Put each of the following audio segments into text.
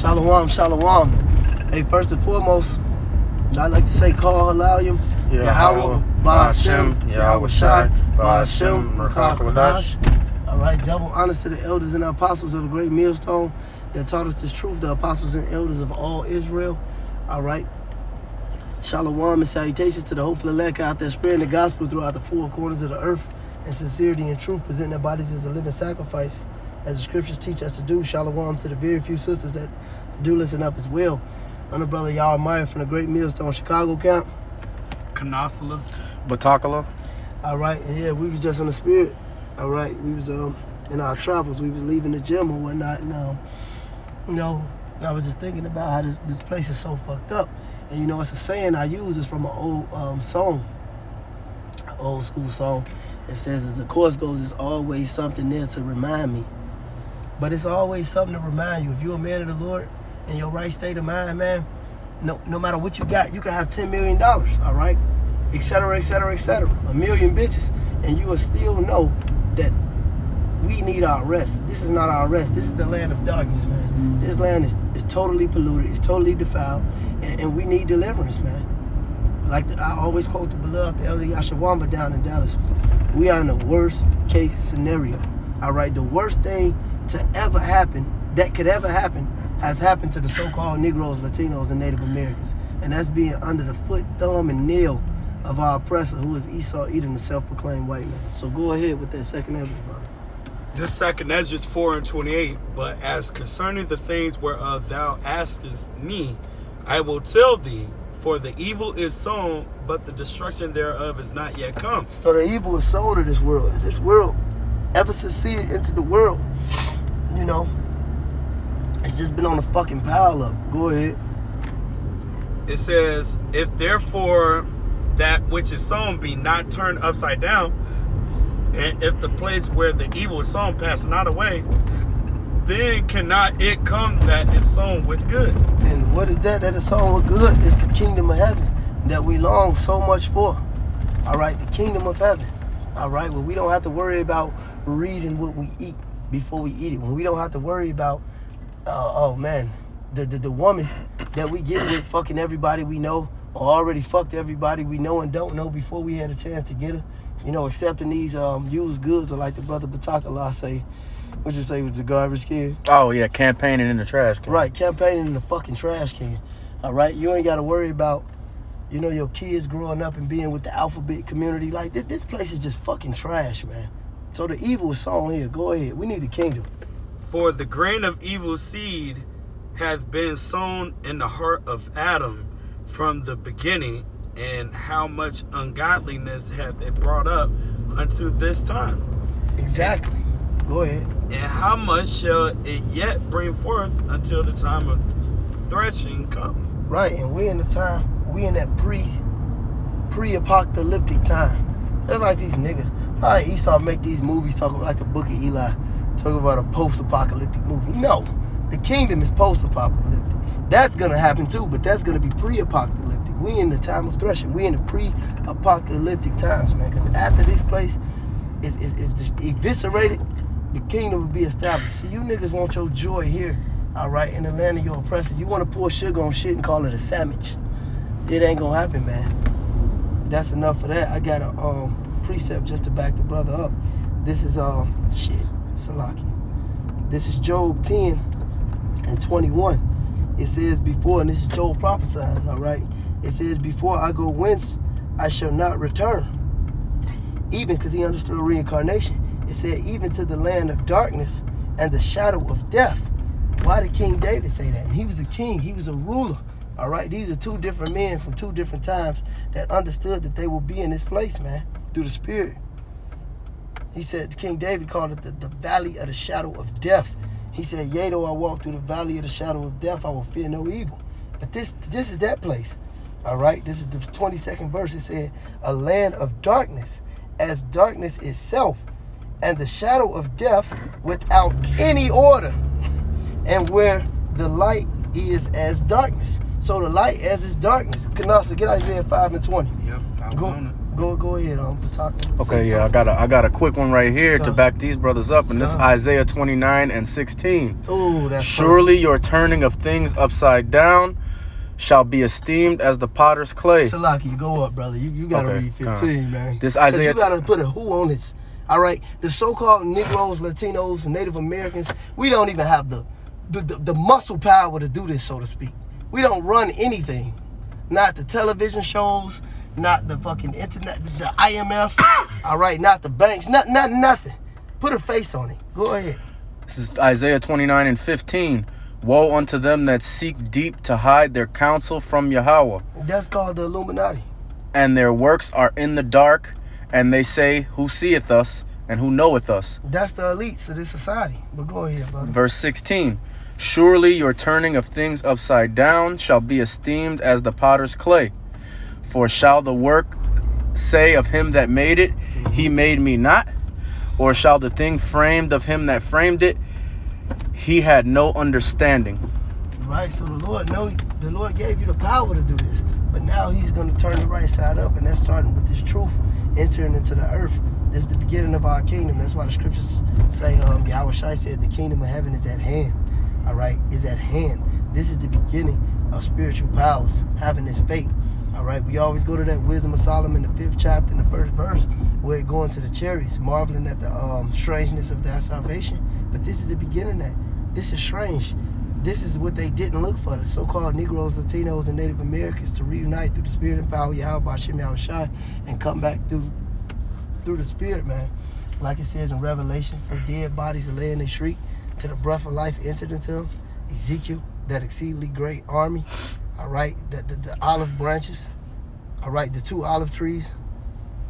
Shalom, shalom. Hey, first and foremost, I'd like to say call Halayim, Yahweh, Ba'ashem, Yahweh Shai, Ba'ashem, Merkah. All right, double honors to the elders and the apostles of the great millstone that taught us this truth, the apostles and elders of all Israel. All right. Shalom and salutations to the hopeful elect out there spreading the gospel throughout the four corners of the earth in sincerity and truth, presenting their bodies as a living sacrifice, as the scriptures teach us to do. Shalom to the very few sisters that do listen up as well. I'm the brother Yahweh Meyer from the Great Millstone Chicago camp. Kanasala. Batakala. All right, and yeah, we was just in the spirit. All right, we was in our travels. We was leaving the gym or whatnot, and I was just thinking about how this place is so fucked up. And it's a saying I use. It's from an old song, an old school song. It says, as the course goes, there's always something there to remind me. But it's always something to remind you. If you're a man of the Lord, in your right state of mind, man, no matter what you got, you can have $10 million, all right? Et cetera, et cetera, et cetera. A million bitches. And you will still know that we need our rest. This is not our rest. This is the land of darkness, man. This land is totally polluted. It's totally defiled. And we need deliverance, man. Like I always quote the beloved Elder Yashawamba down in Dallas. We are in the worst case scenario, all right? The worst thing to ever happen, that could ever happen, has happened to the so-called Negroes, Latinos, and Native Americans. And that's being under the foot, thumb, and nail of our oppressor, who is Esau Edom, the self-proclaimed white man. So go ahead with that second Ezra, brother. This second Ezra 4:28. But as concerning the things whereof thou askest me, I will tell thee, for the evil is sown, but the destruction thereof is not yet come. So the evil is sown to this world. And this world, ever since seed into the world, it's just been on a fucking pile up. Go ahead. It says, if therefore that which is sown be not turned upside down, and if the place where the evil is sown pass not away, then cannot it come that is sown with good. And what is that is sown with good? It's the kingdom of heaven that we long so much for. All right, the kingdom of heaven. All right, well, we don't have to worry about reading what we eat before we eat it. When we don't have to worry about the woman that we get with fucking everybody we know, or already fucked everybody we know and don't know before we had a chance to get her. Accepting these used goods, or like the brother Batakala say, what you say with the garbage can? Oh yeah, campaigning in the trash can. Right, campaigning in the fucking trash can. All right, you ain't got to worry about, your kids growing up and being with the alphabet community. Like this place is just fucking trash, man. So the evil is sown here. Go ahead. We need the kingdom. For the grain of evil seed hath been sown in the heart of Adam from the beginning, and how much ungodliness hath it brought up unto this time. Exactly. Go ahead. And how much shall it yet bring forth until the time of threshing come? Right, and we in that pre-apocalyptic time. That's like these niggas. How Esau make these movies talk about like the Book of Eli, talk about a post-apocalyptic movie. No, the kingdom is post-apocalyptic. That's gonna happen too, but that's gonna be pre-apocalyptic. We in the time of threshing. We in the pre-apocalyptic times, man. Because after this place is eviscerated, the kingdom will be established. So you niggas want your joy here, all right, in the land of your oppressor. You want to pour sugar on shit and call it a sandwich. It ain't gonna happen, man. That's enough for that. I got a precept just to back the brother up. This is Salaki. This is Job 10:21. It says before, and this is Job prophesying, all right? It says, before I go whence, I shall not return. Even because he understood reincarnation. It said, even to the land of darkness and the shadow of death. Why did King David say that? And he was a king. He was a ruler, all right? These are two different men from two different times that understood that they will be in this place, man, through the Spirit. He said, King David called it the valley of the shadow of death. He said, yea, though I walk through the valley of the shadow of death, I will fear no evil. But this is that place, all right? This is the 22nd verse. It said, a land of darkness, as darkness itself, and the shadow of death without any order, and where the light is as darkness. So the light as is darkness. Kanasa, get Isaiah 5:20. Yep, Go ahead, Okay, yeah, I got a quick one right here to back these brothers up, and this is Isaiah 29:16. Oh, that's surely your turning of things upside down shall be esteemed as the potter's clay. Salaki, go up, brother. You gotta read 15, man. This Isaiah. You gotta put a who on this. All right, the so-called Negroes, Latinos, Native Americans, we don't even have the muscle power to do this, so to speak. We don't run anything. Not the television shows, not the fucking internet, the IMF, all right, not the banks, nothing. Put a face on it. Go ahead. This is Isaiah 29:15. Woe unto them that seek deep to hide their counsel from Yahweh. That's called the Illuminati. And their works are in the dark, and they say, who seeth us and who knoweth us? That's the elites of this society. But go ahead, brother. Verse 16. Surely your turning of things upside down shall be esteemed as the potter's clay. For shall the work say of him that made it, he made me not? Or shall the thing framed of him that framed it, he had no understanding? Right, so the Lord gave you the power to do this. But now he's going to turn the right side up, and that's starting with this truth entering into the earth. This is the beginning of our kingdom. That's why the scriptures say, Yahweh Shai said, the kingdom of heaven is at hand. All right, is at hand. This is the beginning of spiritual powers having this faith. All right, we always go to that Wisdom of Solomon, the 5th chapter, in the 1st verse, where it going to the chariots, marveling at the strangeness of their salvation. But this is the beginning of that. This is strange. This is what they didn't look for, the so-called Negroes, Latinos, and Native Americans to reunite through the spirit and power of Yahweh Hashem Yahweh Shai and come back through the spirit, man. Like it says in Revelations, their dead bodies are laying, they shriek till the breath of life entered into them. Ezekiel, that exceedingly great army, all right, the olive branches, all right, the 2 olive trees,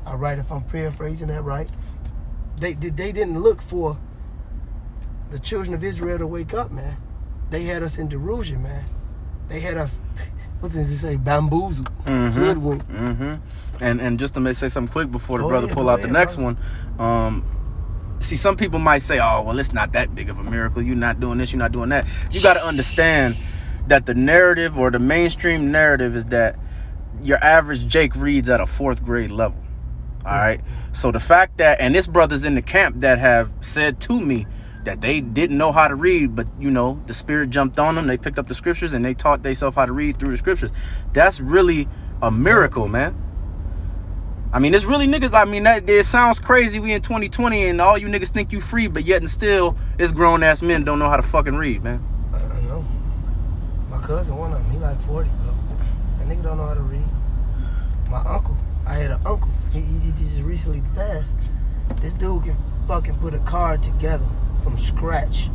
all right, if I'm paraphrasing that right. They didn't look for the children of Israel to wake up, man. They had us in delusion, man. They had us, what did they say, bamboozled, hoodwinked. And just to say something quick before the brother pull out the next one, see, some people might say, oh, well, it's not that big of a miracle. You're not doing this, you're not doing that. You got to understand that the narrative or the mainstream narrative is that your average Jake reads at a 4th grade level. All right. So the fact that, and this brother's in the camp that have said to me that they didn't know how to read, but the spirit jumped on them. They picked up the scriptures and they taught themselves how to read through the scriptures. That's really a miracle, man. I mean, it's really niggas. I mean, it sounds crazy. We in 2020 and all you niggas think you free, but yet and still, it's grown ass men don't know how to fucking read, man. I know. My cousin, one of them, he like 40, bro. That nigga don't know how to read. My uncle, I had an uncle. He just recently passed. This dude can fucking put a car together from scratch.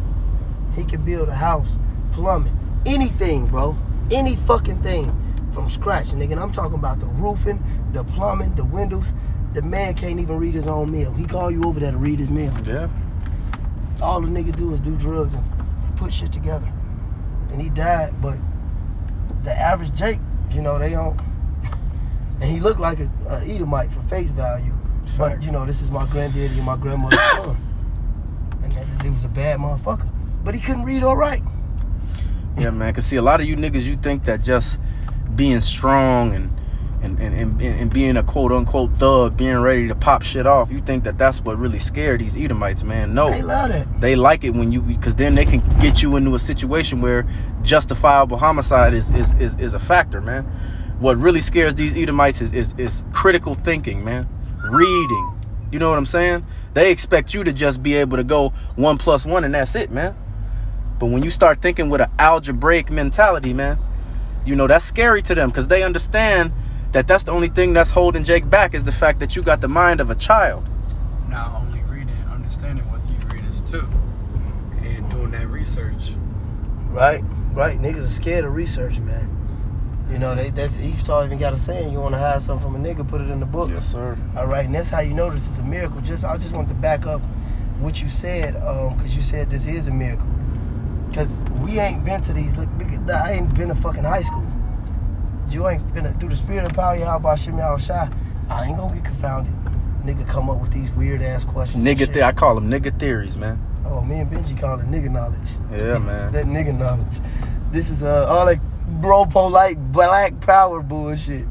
He can build a house, plumbing, anything, bro. Any fucking thing from scratch, nigga. And I'm talking about the roofing, the plumbing, the windows. The man can't even read his own meal. He call you over there to read his meal. Yeah. All the nigga do is do drugs and put shit together. And he died, but the average Jake, they don't. And he looked like a Edomite for face value. But, this is my granddaddy and my grandmother's son. And that dude was a bad motherfucker. But he couldn't read all right. Yeah, man. Because, see, a lot of you niggas, you think that just being strong and being a quote-unquote thug, being ready to pop shit off, you think that that's what really scared these Edomites, man. No. They love that. They like it when because then they can get you into a situation where justifiable homicide is a factor, man. What really scares these Edomites is critical thinking, man. Reading. You know what I'm saying? They expect you to just be able to go 1 + 1 and that's it, man. But when you start thinking with an algebraic mentality, man, that's scary to them because they understand that that's the only thing that's holding Jake back is the fact that you got the mind of a child. Not only reading, understanding what you read is too, and doing that research. Right. Niggas are scared of research, man. That's Esau even got a saying, you want to hide something from a nigga, put it in the book. Yes, sir. All right, and that's how you know this is a miracle. I just want to back up what you said, because you said this is a miracle. Because we ain't been to these, look, I ain't been to fucking high school. You ain't been through the spirit and power of Yahweh Hashem Yahweh Shai. I ain't gonna get confounded. Nigga come up with these weird ass questions. I call them nigga theories, man. Oh, me and Benji call it nigga knowledge. Yeah, man. That nigga knowledge. This is all that bro polite black power bullshit.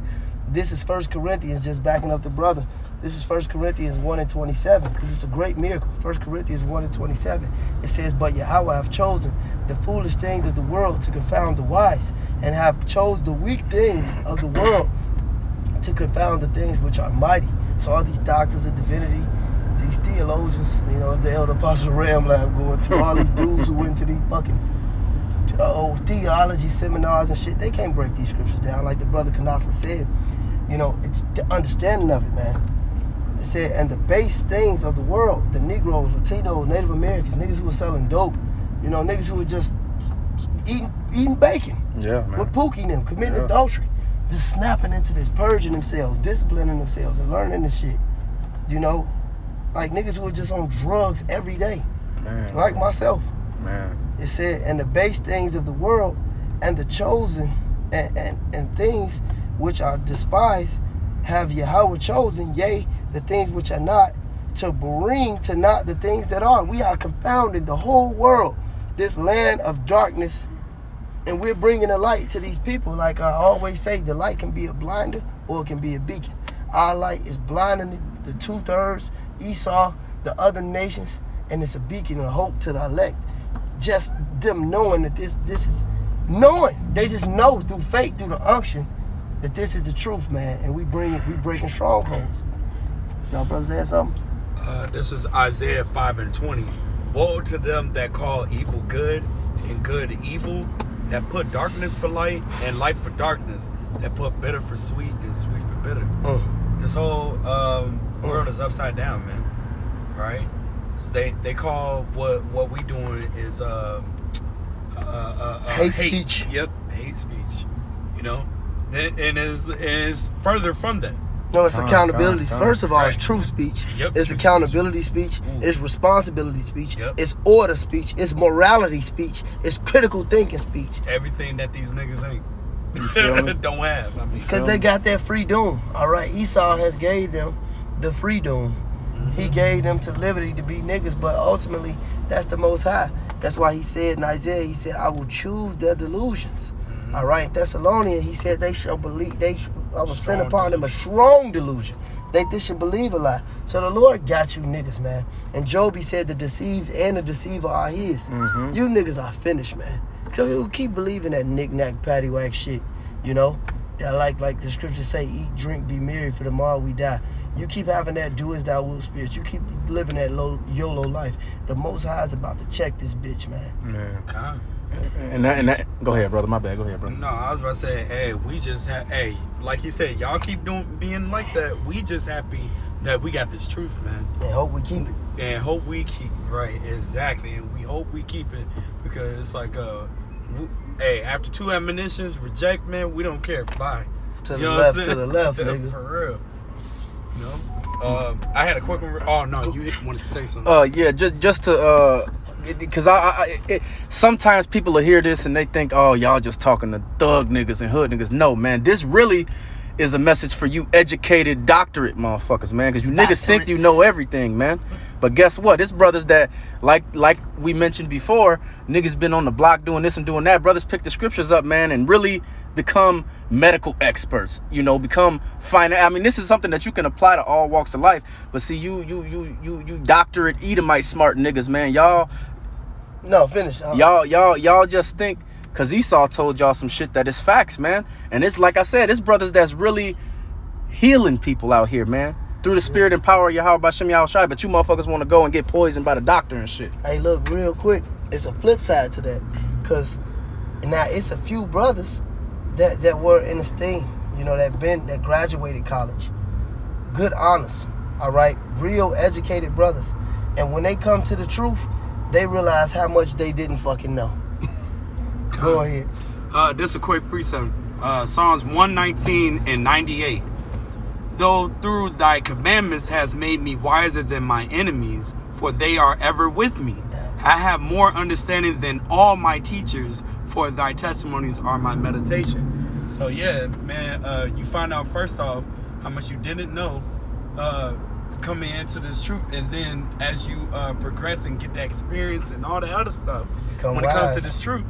This is 1 Corinthians, just backing up the brother. This is 1 Corinthians 1:27, because it's a great miracle. 1 Corinthians 1:27. It says, but Yahweh have chosen the foolish things of the world to confound the wise, and have chose the weak things of the world to confound the things which are mighty. So all these doctors of divinity, these theologians, you know, as the elder apostle Ramlab going through, all these dudes who went to these fucking theology seminars and shit, they can't break these scriptures down. Like the brother Kanasa said, you know, it's the understanding of it, man. It said, and the base things of the world, the Negroes, Latinos, Native Americans, niggas who were selling dope, you know, niggas who were just eating bacon. Yeah, man. With Pookie and them, committing adultery. Just snapping into this, purging themselves, disciplining themselves, and learning this shit. You know? Like niggas who are just on drugs every day. Man. Like myself. Man. It said, and the base things of the world, and the chosen, and things which are despised, have Yahweh chosen, yea, the things which are not, to bring to naught the things that are. We are confounding the whole world, this land of darkness, and we're bringing a light to these people. Like I always say, the light can be a blinder or it can be a beacon. Our light is blinding the 2/3, Esau, the other nations, and it's a beacon of hope to the elect. Just them knowing that this is knowing. They just know through faith, through the unction, that this is the truth, man. And we breaking strongholds. Y'all brothers had something? This is Isaiah 5:20. Woe to them that call evil good and good evil, that put darkness for light and light for darkness, that put bitter for sweet and sweet for bitter. This whole world is upside down, man. Right? So they call what we doing is hate speech. Yep, hate speech. You know, and is further from that. No, it's accountability. First of all, it's truth speech. Yep, It's truth accountability speech. Ooh. It's responsibility speech. Yep. It's order speech. It's morality speech. It's critical thinking speech. Everything that these niggas ain't. You feel me? Don't have. I mean, Because they got that freedom. All right, Esau has gave them the freedom. He gave them to liberty to be niggas, but ultimately, that's the Most High. That's why he said in Isaiah, he said, I will choose their delusions. All right, Thessalonians, he said, they shall believe, I will send upon them a strong delusion. They should believe a lie. So the Lord got you niggas, man. And Job, he said, the deceived and the deceiver are his. You niggas are finished, man. So you keep believing that knick-knack, paddywhack shit, you know? That like the scriptures say, eat, drink, be merry, for tomorrow we die. You keep having that do as thou wilt spirit. You keep living that YOLO life. The Most High is about to check this bitch, man. Yeah. And that, go ahead, brother. My bad. Go ahead, brother. No, I was about to say, hey, we just like you said, y'all keep being like that. We just happy that we got this truth, man. And hope we keep it. And hope we keep right, exactly. And we hope we keep it, because it's like, hey, after 2 admonitions, reject, man, we don't care. Bye. To the left, nigga. For real. You know? I had a quick one. Oh no, you wanted to say something. Yeah, just to because sometimes people will hear this and they think, oh, y'all just talking to thug niggas and hood niggas. No, man, this really is a message for you educated doctorate motherfuckers, man, because you niggas think you know everything, man. But guess what? It's brothers that, like we mentioned before, niggas been on the block doing this and doing that. Brothers pick the scriptures up, man, and really become medical experts, you know, become fine. I mean, this is something that you can apply to all walks of life. But see, you doctorate Edomite smart niggas, man. Y'all finish. Y'all just think because Esau told y'all some shit that is facts, man. And it's like I said, it's brothers that's really healing people out here, man, through the spirit and power of Yahweh Bashem Yahushai. But you motherfuckers want to go and get poisoned by the doctor and shit. Hey, look, real quick, it's a flip side to that. Because now it's a few brothers that were in this thing, you know, that graduated college. Good honors, all right? Real educated brothers. And when they come to the truth, they realize how much they didn't fucking know. Go ahead. This is a quick precept. Psalms 119 and 98. Though through thy commandments has made me wiser than my enemies, for they are ever with me. I have more understanding than all my teachers, for thy testimonies are my meditation. So yeah, man, you find out first off how much you didn't know coming into this truth, and then as you progress and get that experience and all the other stuff, when it comes to this truth,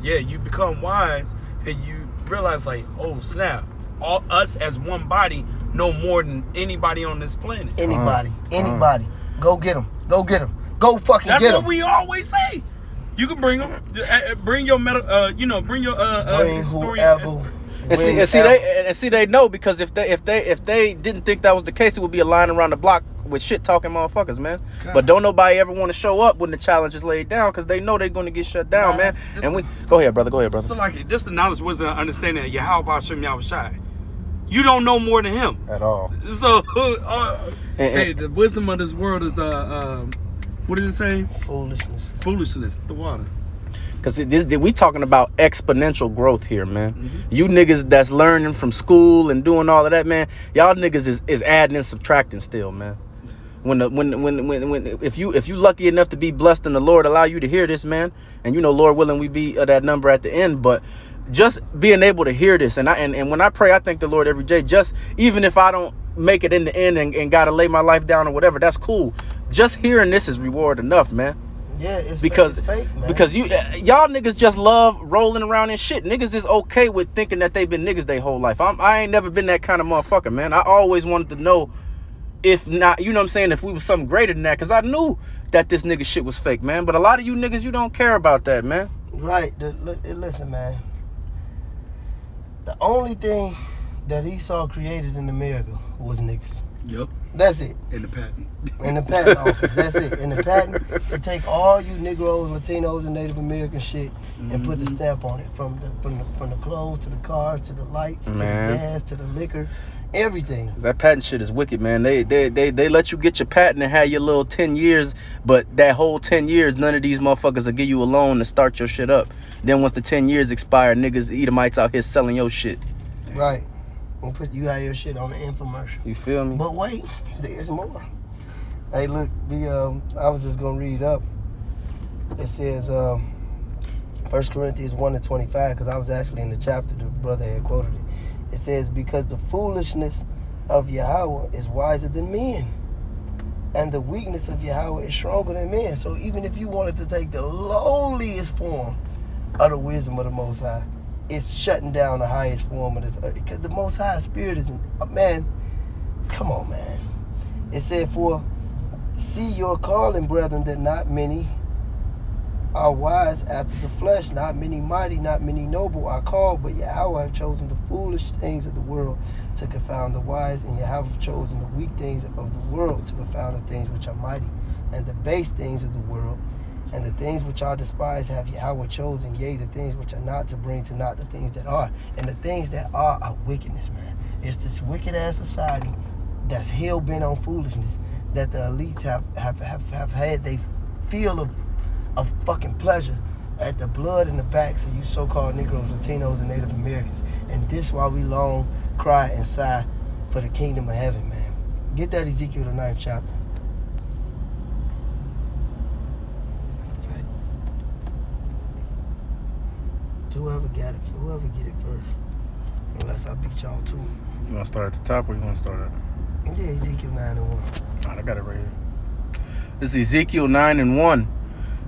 you become wise, and you realize like, oh snap, all us as one body know more than anybody on this planet. Anybody. Go get them. Go get them. Go fucking That's get what them. we always say. You can bring them. Bring your bring your Bring historian. whoever. And see, they know, because if they didn't think that was the case, it would be a line around the block with shit talking motherfuckers, man. God. But don't nobody ever want to show up when the challenge is laid down, because they know they're going to get shut down, man. And we go ahead, brother. So like this, the knowledge, wisdom, and understanding of Yahweh Hashem Yahushai. You don't know more than him at all. So, hey, the wisdom of this world is what does it say? Foolishness. The water. Because we talking about exponential growth here, man. Mm-hmm. You niggas that's learning from school and doing all of that, man. Y'all niggas is adding and subtracting still, man. When if you lucky enough to be blessed and the Lord allow you to hear this, man, and you know, Lord willing, we be that number at the end, but just being able to hear this, and when I pray, I thank the Lord every day. Just even if I don't make it in the end and gotta lay my life down or whatever, that's cool. Just hearing this is reward enough, man. Yeah, it's because fake, man. Because y'all niggas just love rolling around in shit. Niggas is okay with thinking that they've been niggas their whole life. I ain't never been that kind of motherfucker, man. I always wanted to know, if not, you know what I'm saying, if we was something greater than that, because I knew that this nigga shit was fake, man. But a lot of you niggas, you don't care about that, man. Right. Listen, man. The only thing that Esau created in America was niggas. Yep. That's it. In the patent. In the patent office. That's it. In the patent, to take all you Negroes, Latinos, and Native American shit and put the stamp on it, from the clothes to the cars to the lights to the gas to the liquor, everything. That patent shit is wicked, man. They let you get your patent and have your little 10 years, but that whole 10 years, none of these motherfuckers will give you a loan to start your shit up. Then once the 10 years expire, niggas, Edomites out here selling your shit. Right. We'll put you out your shit on the infomercial. You feel me? But wait, there's more. Hey, look, I was just gonna read up. It says 1 Corinthians 1:25, because I was actually in the chapter the brother had quoted it. It says, because the foolishness of Yahweh is wiser than men, and the weakness of Yahweh is stronger than men. So even if you wanted to take the lowliest form of the wisdom of the Most High, it's shutting down the highest form of this earth, because the Most High Spirit isn't, man, come on, man. It said, for see your calling, brethren, that not many are wise after the flesh, not many mighty, not many noble are called, but Yahweh have chosen the foolish things of the world to confound the wise, and Yahweh have chosen the weak things of the world to confound the things which are mighty, and the base things of the world, and the things which are despised have Yahweh chosen, yea, the things which are not, to bring to naught the things that are. And the things that are wickedness, man. It's this wicked ass society that's hell bent on foolishness, that the elites have had they feel of fucking pleasure at the blood and the backs of you so-called Negroes, Latinos, and Native Americans. And this why we long, cry, and sigh for the kingdom of heaven, man. Get that Ezekiel the 9th chapter. Whoever get it first. Unless I beat y'all too. You want to start at the top, or you want to start at? Yeah, Ezekiel 9:1. All right, I got it right here. This is Ezekiel 9:1.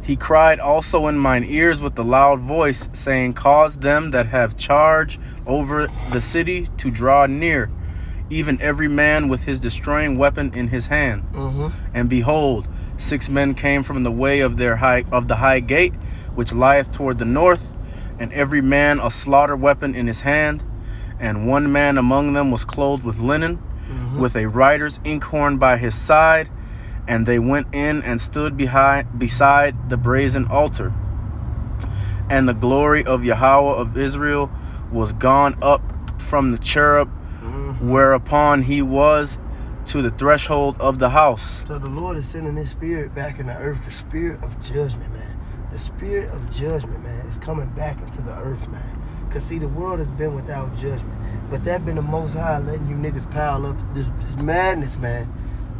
He cried also in mine ears with a loud voice, saying, cause them that have charge over the city to draw near, even every man with his destroying weapon in his hand. And behold, 6 men came from the way of the high gate, which lieth toward the north, and every man a slaughter weapon in his hand. And one man among them was clothed with linen, with a writer's inkhorn by his side. And they went in and stood beside the brazen altar. And the glory of Yahweh of Israel was gone up from the cherub, whereupon he was, to the threshold of the house. So the Lord is sending his spirit back in the earth, the spirit of judgment, man. The spirit of judgment, man, is coming back into the earth, man. Because, see, the world has been without judgment. But that been the Most High letting you niggas pile up this madness, man.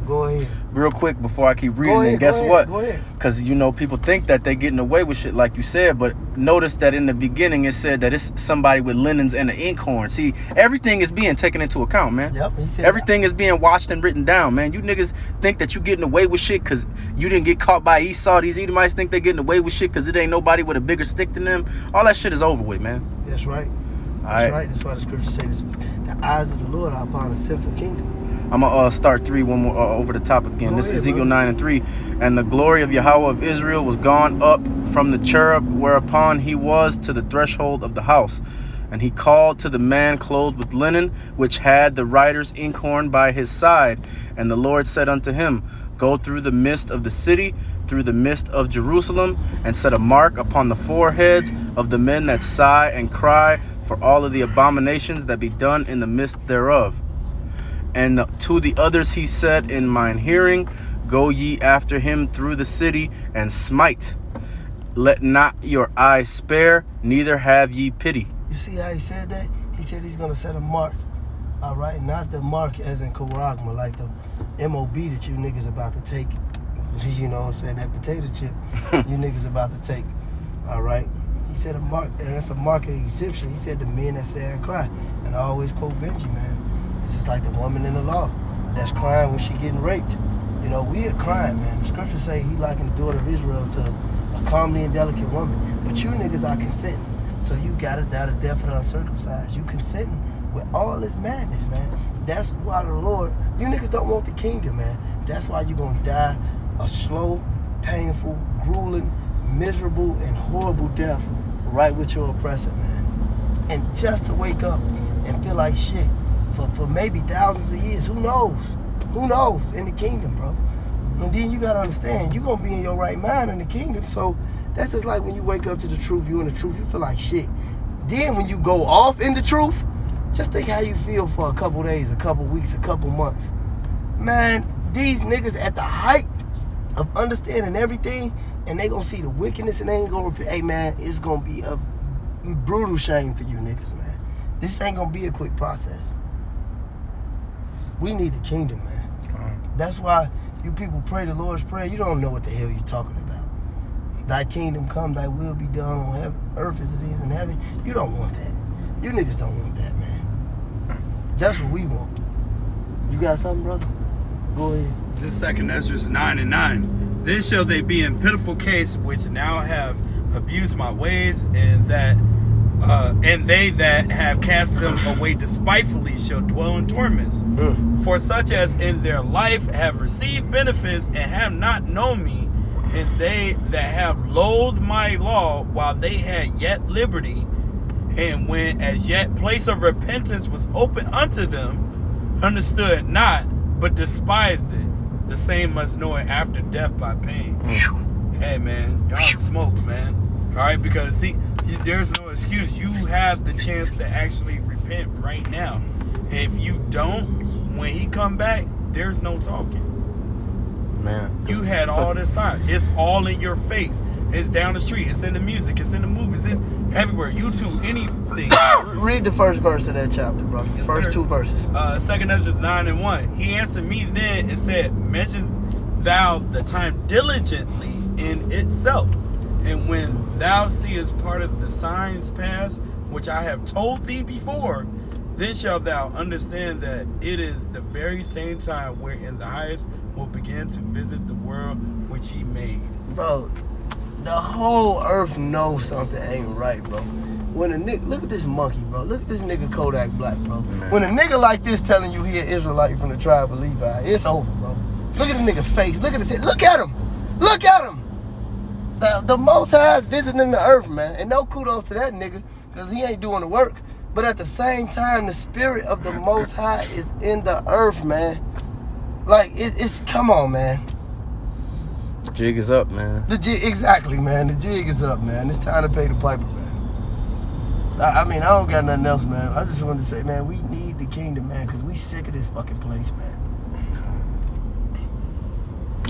Go ahead. Real quick before I keep reading, and guess what? Go ahead. Because, you know, people think that they're getting away with shit like you said, but notice that in the beginning it said that it's somebody with linens and an inkhorn. See, everything is being taken into account, man. Yep, he said everything is being watched and written down, man. You niggas think that you getting away with shit because you didn't get caught by Esau. These Edomites think they're getting away with shit because it ain't nobody with a bigger stick than them. All that shit is over with, man. That's right. That's right. That's why the scriptures say this, the eyes of the Lord are upon a sinful kingdom. I'm going to start 3 one more over the top again. This is Ezekiel 9:3. And the glory of Yahweh of Israel was gone up from the cherub whereupon he was to the threshold of the house. And he called to the man clothed with linen, which had the writer's inkhorn by his side. And the Lord said unto him, Go through the midst of the city, through the midst of Jerusalem, and set a mark upon the foreheads of the men that sigh and cry for all of the abominations that be done in the midst thereof. And to the others he said in mine hearing, Go ye after him through the city, and smite. Let not your eyes spare, neither have ye pity. You see how he said that? He said he's going to set a mark. All right? Not the mark as in Karagma, like the MOB that you niggas about to take. You know what I'm saying? That potato chip you niggas about to take. All right? He said a mark, and that's a mark of Egyptian. He said the men that say and cry. And I always quote Benji, man. It's just like the woman in the law that's crying when she getting raped. You know, we are crying, man. The scriptures say he likened the daughter of Israel to a comely and delicate woman. But you niggas are consenting. So you gotta die the death of the uncircumcised. You consenting with all this madness, man. That's why the Lord, you niggas don't want the kingdom, man. That's why you gonna die a slow, painful, grueling, miserable, and horrible death right with your oppressor, man. And just to wake up and feel like shit for maybe thousands of years. Who knows? Who knows in the kingdom, bro? And then you gotta understand, you're gonna be in your right mind in the kingdom. So that's just like when you wake up to the truth, you in the truth, you feel like shit. Then when you go off in the truth, just think how you feel for a couple days, a couple weeks, a couple months. Man, these niggas at the height of understanding everything, and they gonna see the wickedness and they ain't gonna repent. Hey man, it's gonna be a brutal shame for you niggas, man. This ain't gonna be a quick process. We need the kingdom, man. That's why you people pray the Lord's Prayer. You don't know what the hell you're talking about. Thy kingdom come, thy will be done on heaven, earth as it is in heaven. You don't want that. You niggas don't want that, man. That's what we want. You got something, brother? Go ahead. This second Ezra 9:9. Then shall they be in pitiful case which now have abused my ways, and they that have cast them away despitefully shall dwell in torments. For such as in their life have received benefits and have not known me, and they that have loathed my law while they had yet liberty, and when as yet place of repentance was open unto them, understood not, but despised it. The same must know it after death by pain. Hey man, y'all smoke, man. All right, because see, there's no excuse. You have the chance to actually repent right now. If you don't, when he come back, there's no talking. Man, you had all this time. It's all in your face. It's down the street. It's in the music. It's in the movies. It's everywhere. YouTube, anything. Read the first verse of that chapter, brother. Yes, first sir. 2 verses. 2 Ezra 9:1. He answered me then and said, Mention thou the time diligently in itself, and when thou seest part of the signs pass, which I have told thee before, then shalt thou understand that it is the very same time wherein the highest will begin to visit the world which he made. Bro, the whole earth knows something ain't right, bro. When a nigga, look at this monkey, bro. Look at this nigga Kodak Black, bro. Man. When a nigga like this telling you he an Israelite from the tribe of Levi, it's over, bro. Look at the nigga face. Look at his head. Look at him. Look at him. The Most High is visiting the earth, man. And no kudos to that nigga, because he ain't doing the work. But at the same time, the spirit of the Most High is in the earth, man. Like, it's come on, man. Jig is up, man. Exactly, man. The jig is up, man. It's time to pay the piper, man. I mean, I don't got nothing else, man. I just wanted to say, man, we need the kingdom, man, because we sick of this fucking place, man.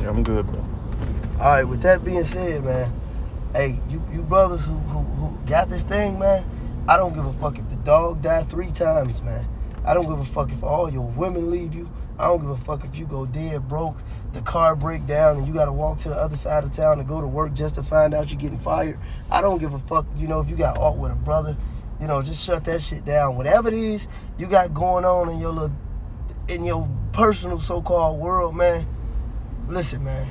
Yeah, I'm good, bro. All right, with that being said, man, hey, you brothers who got this thing, man, I don't give a fuck if the dog died 3 times, man. I don't give a fuck if all your women leave you. I don't give a fuck if you go dead broke, the car break down, and you got to walk to the other side of town to go to work just to find out you're getting fired. I don't give a fuck, you know, if you got aught with a brother, you know, just shut that shit down. Whatever it is you got going on in your personal so-called world, man, listen, man,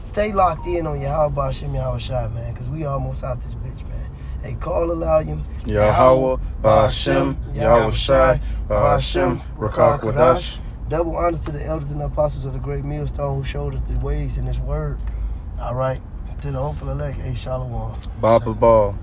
stay locked in on your Yahweh Shem Yahweh Shai, man, because we almost out this bitch, man. Hey, call Alayim. Yahweh, Ba'ashem, Yahweh Shai, Ba'ashem, Rakak Wadash. Double honors to the elders and the apostles of the great millstone who showed us the ways in this word. All right. To the hopeful elect, hey, Shalom. Baba Ball.